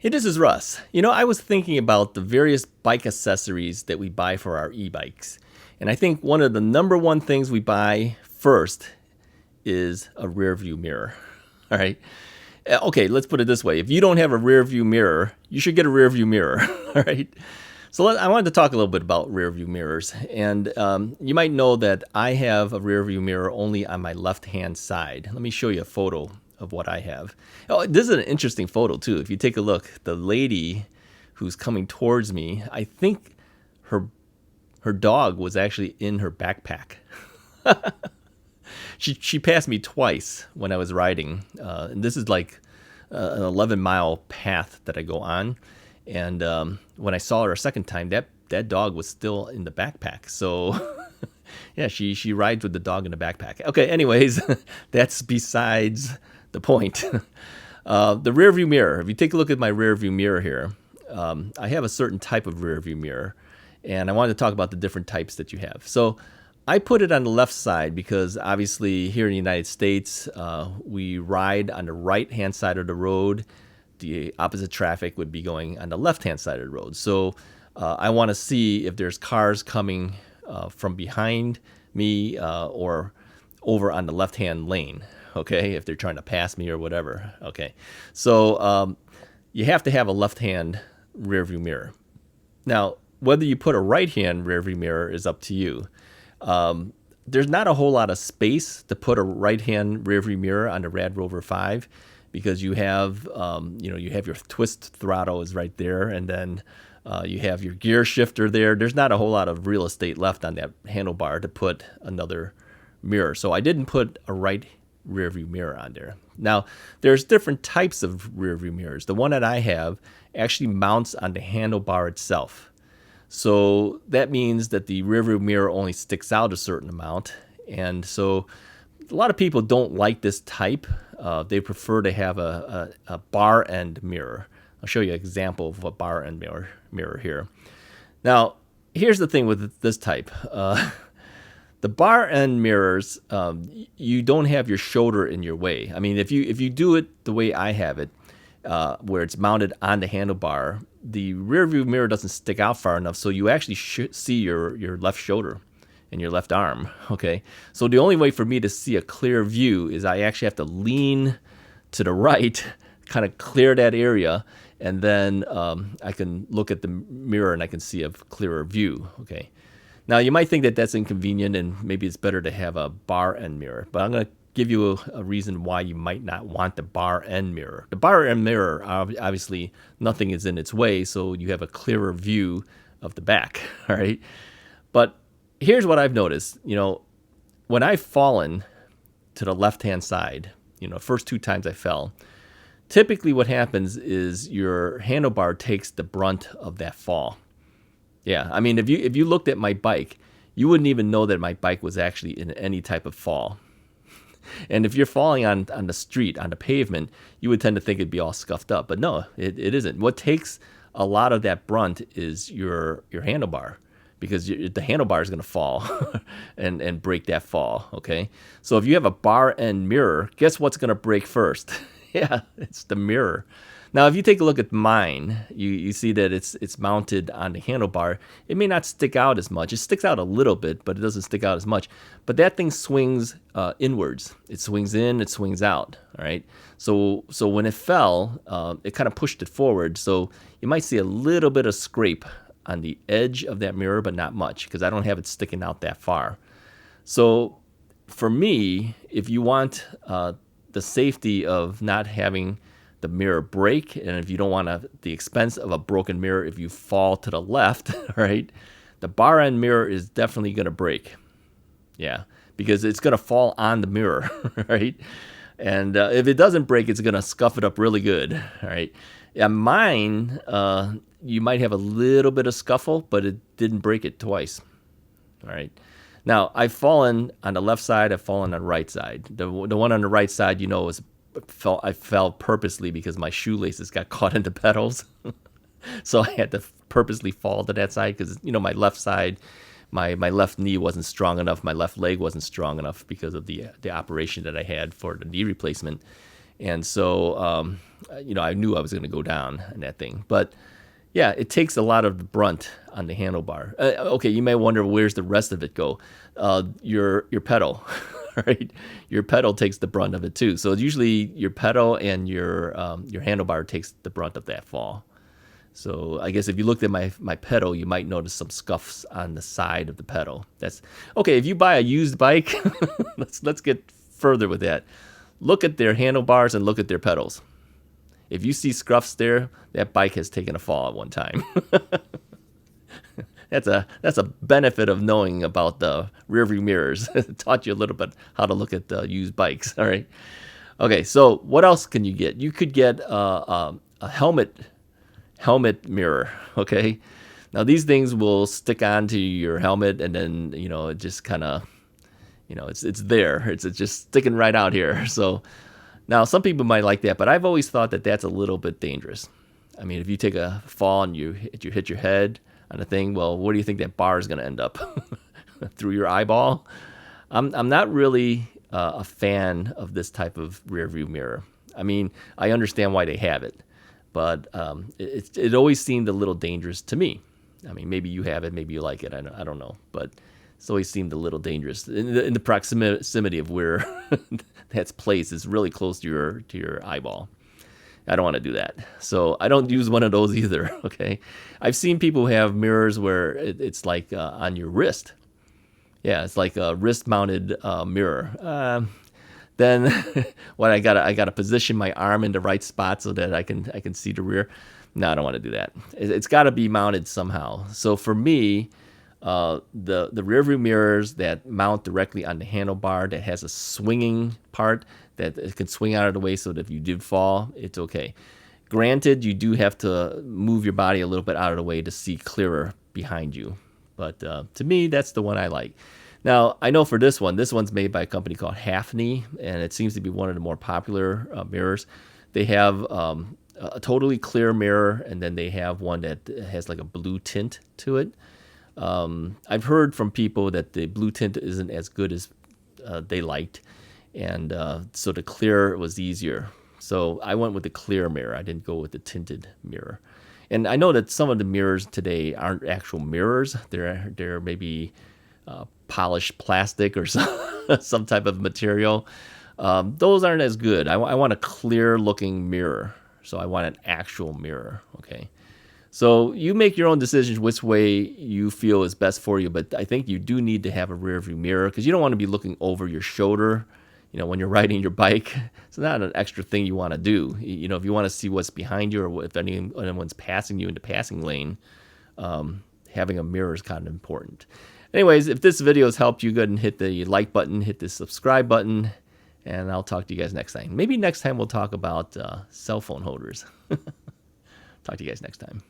Hey, this is Russ. I was thinking about the various bike accessories that we buy for our e-bikes. And I think one of the number one things we buy first is a rear view mirror. All right. Okay, let's put it this way. If you don't have a rear view mirror, you should get a rear view mirror. All right. So I wanted to talk a little bit about rear view mirrors. And you might know that I have a rear view mirror only on my left-hand side. Let me show you a photo of what I have. Oh, this is an interesting photo too. If you take a look, the lady who's coming towards me, I think her dog was actually in her backpack. She passed me twice when I was riding, and this is like an 11-mile path that I go on. And when I saw her a second time, that dog was still in the backpack. So yeah, she rides with the dog in the backpack. Okay, anyways, that's besides the point. The rear view mirror. If you take a look at my rear view mirror here, I have a certain type of rear view mirror, and I wanted to talk about the different types that you have. So I put it on the left side because obviously here in the United States, we ride on the right-hand side of the road. The opposite traffic would be going on the left-hand side of the road. So I want to see if there's cars coming from behind me or over on the left-hand lane. Okay, if they're trying to pass me or whatever. Okay, so you have to have a left-hand rear view mirror. Now, whether you put a right-hand rear view mirror is up to you. There's not a whole lot of space to put a right-hand rear view mirror on the radrover 5 because you have, you have your twist throttle is right there, and then you have your gear shifter there. There's not a whole lot of real estate left on that handlebar to put another mirror. So I didn't put a right rear view mirror on there. Now, there's different types of rear view mirrors. The one that I have actually mounts on the handlebar itself. So that means that the rear view mirror only sticks out a certain amount. And so a lot of people don't like this type. They prefer to have a bar end mirror. I'll show you an example of a bar end mirror here. Now, here's the thing with this type. The bar end mirrors, you don't have your shoulder in your way. I mean, if you do it the way I have it, where it's mounted on the handlebar, the rear view mirror doesn't stick out far enough, so you actually should see your left shoulder and your left arm. Okay, so the only way for me to see a clear view is I actually have to lean to the right, kind of clear that area, and then I can look at the mirror and I can see a clearer view. Okay. Now, you might think that that's inconvenient and maybe it's better to have a bar end mirror, but I'm going to give you a reason why you might not want the bar end mirror. The bar end mirror, obviously, nothing is in its way, so you have a clearer view of the back, all right? But here's what I've noticed. When I've fallen to the left-hand side, first 2 times I fell, typically what happens is your handlebar takes the brunt of that fall. Yeah, I mean, if you looked at my bike, you wouldn't even know that my bike was actually in any type of fall. And if you're falling on the street, on the pavement, you would tend to think it'd be all scuffed up. But no, it isn't. What takes a lot of that brunt is your handlebar, because the handlebar is going to fall and break that fall, okay? So if you have a bar end mirror, guess what's going to break first? Yeah, it's the mirror. Now, if you take a look at mine, you see that it's mounted on the handlebar. It may not stick out as much. It sticks out a little bit, but it doesn't stick out as much. But that thing swings inwards. It swings in, it swings out, all right? So when it fell, it kind of pushed it forward. So you might see a little bit of scrape on the edge of that mirror, but not much, because I don't have it sticking out that far. So for me, if you want the safety of not having the mirror break, and if you don't want the expense of a broken mirror if you fall to the left, right, the bar end mirror is definitely going to break. Yeah, because it's going to fall on the mirror, right? And if it doesn't break, it's going to scuff it up really good, all right? Yeah, mine, you might have a little bit of scuffle, but it didn't break it twice, all right? Now, I've fallen on the left side, I've fallen on the right side. The one on the right side, I fell purposely because my shoelaces got caught in the pedals. So I had to purposely fall to that side because, my left side, my left knee wasn't strong enough. My left leg wasn't strong enough because of the operation that I had for the knee replacement. And so, I knew I was going to go down in that thing. But yeah, it takes a lot of the brunt on the handlebar. Okay, you may wonder, where's the rest of it go? Your pedal, right? Your pedal takes the brunt of it too. So usually your pedal and your handlebar takes the brunt of that fall. So I guess if you looked at my pedal, you might notice some scuffs on the side of the pedal. That's okay. If you buy a used bike, let's get further with that. Look at their handlebars and look at their pedals. If you see scuffs there, that bike has taken a fall at one time. That's a benefit of knowing about the rearview mirrors. It taught you a little bit how to look at used bikes. All right. Okay. So what else can you get? You could get a helmet mirror. Okay. Now these things will stick onto your helmet, and then it just kind of it's there. It's just sticking right out here. So now some people might like that, but I've always thought that that's a little bit dangerous. I mean, if you take a fall and you hit your head on a thing, well, where do you think that bar is going to end up? Through your eyeball? I'm not really a fan of this type of rear view mirror. I mean, I understand why they have it, but it always seemed a little dangerous to me. I mean, maybe you have it, maybe you like it. I don't know, but it's always seemed a little dangerous in the proximity of where that's placed is really close to your eyeball. I don't want to do that. So I don't use one of those either, okay? I've seen people who have mirrors where it's like on your wrist. Yeah, it's like a wrist-mounted mirror. Then what I gotta position my arm in the right spot so that I can see the rear. No, I don't want to do that. It's got to be mounted somehow. So for me, the rear view mirrors that mount directly on the handlebar that has a swinging part that it can swing out of the way so that if you did fall, it's okay. Granted, you do have to move your body a little bit out of the way to see clearer behind you. But to me, that's the one I like. Now, I know for this one's made by a company called Hafni, and it seems to be one of the more popular mirrors. They have a totally clear mirror, and then they have one that has like a blue tint to it. I've heard from people that the blue tint isn't as good as they liked, and so the clear was easier. So I went with the clear mirror. I didn't go with the tinted mirror. And I know that some of the mirrors today aren't actual mirrors. They're maybe polished plastic or some type of material. Those aren't as good. I want a clear-looking mirror. So I want an actual mirror, okay? So you make your own decisions which way you feel is best for you, but I think you do need to have a rear view mirror because you don't want to be looking over your shoulder, when you're riding your bike. It's not an extra thing you want to do. If you want to see what's behind you or if anyone's passing you in the passing lane, having a mirror is kind of important. Anyways, if this video has helped you, go ahead and hit the like button, hit the subscribe button, and I'll talk to you guys next time. Maybe next time we'll talk about cell phone holders. Talk to you guys next time.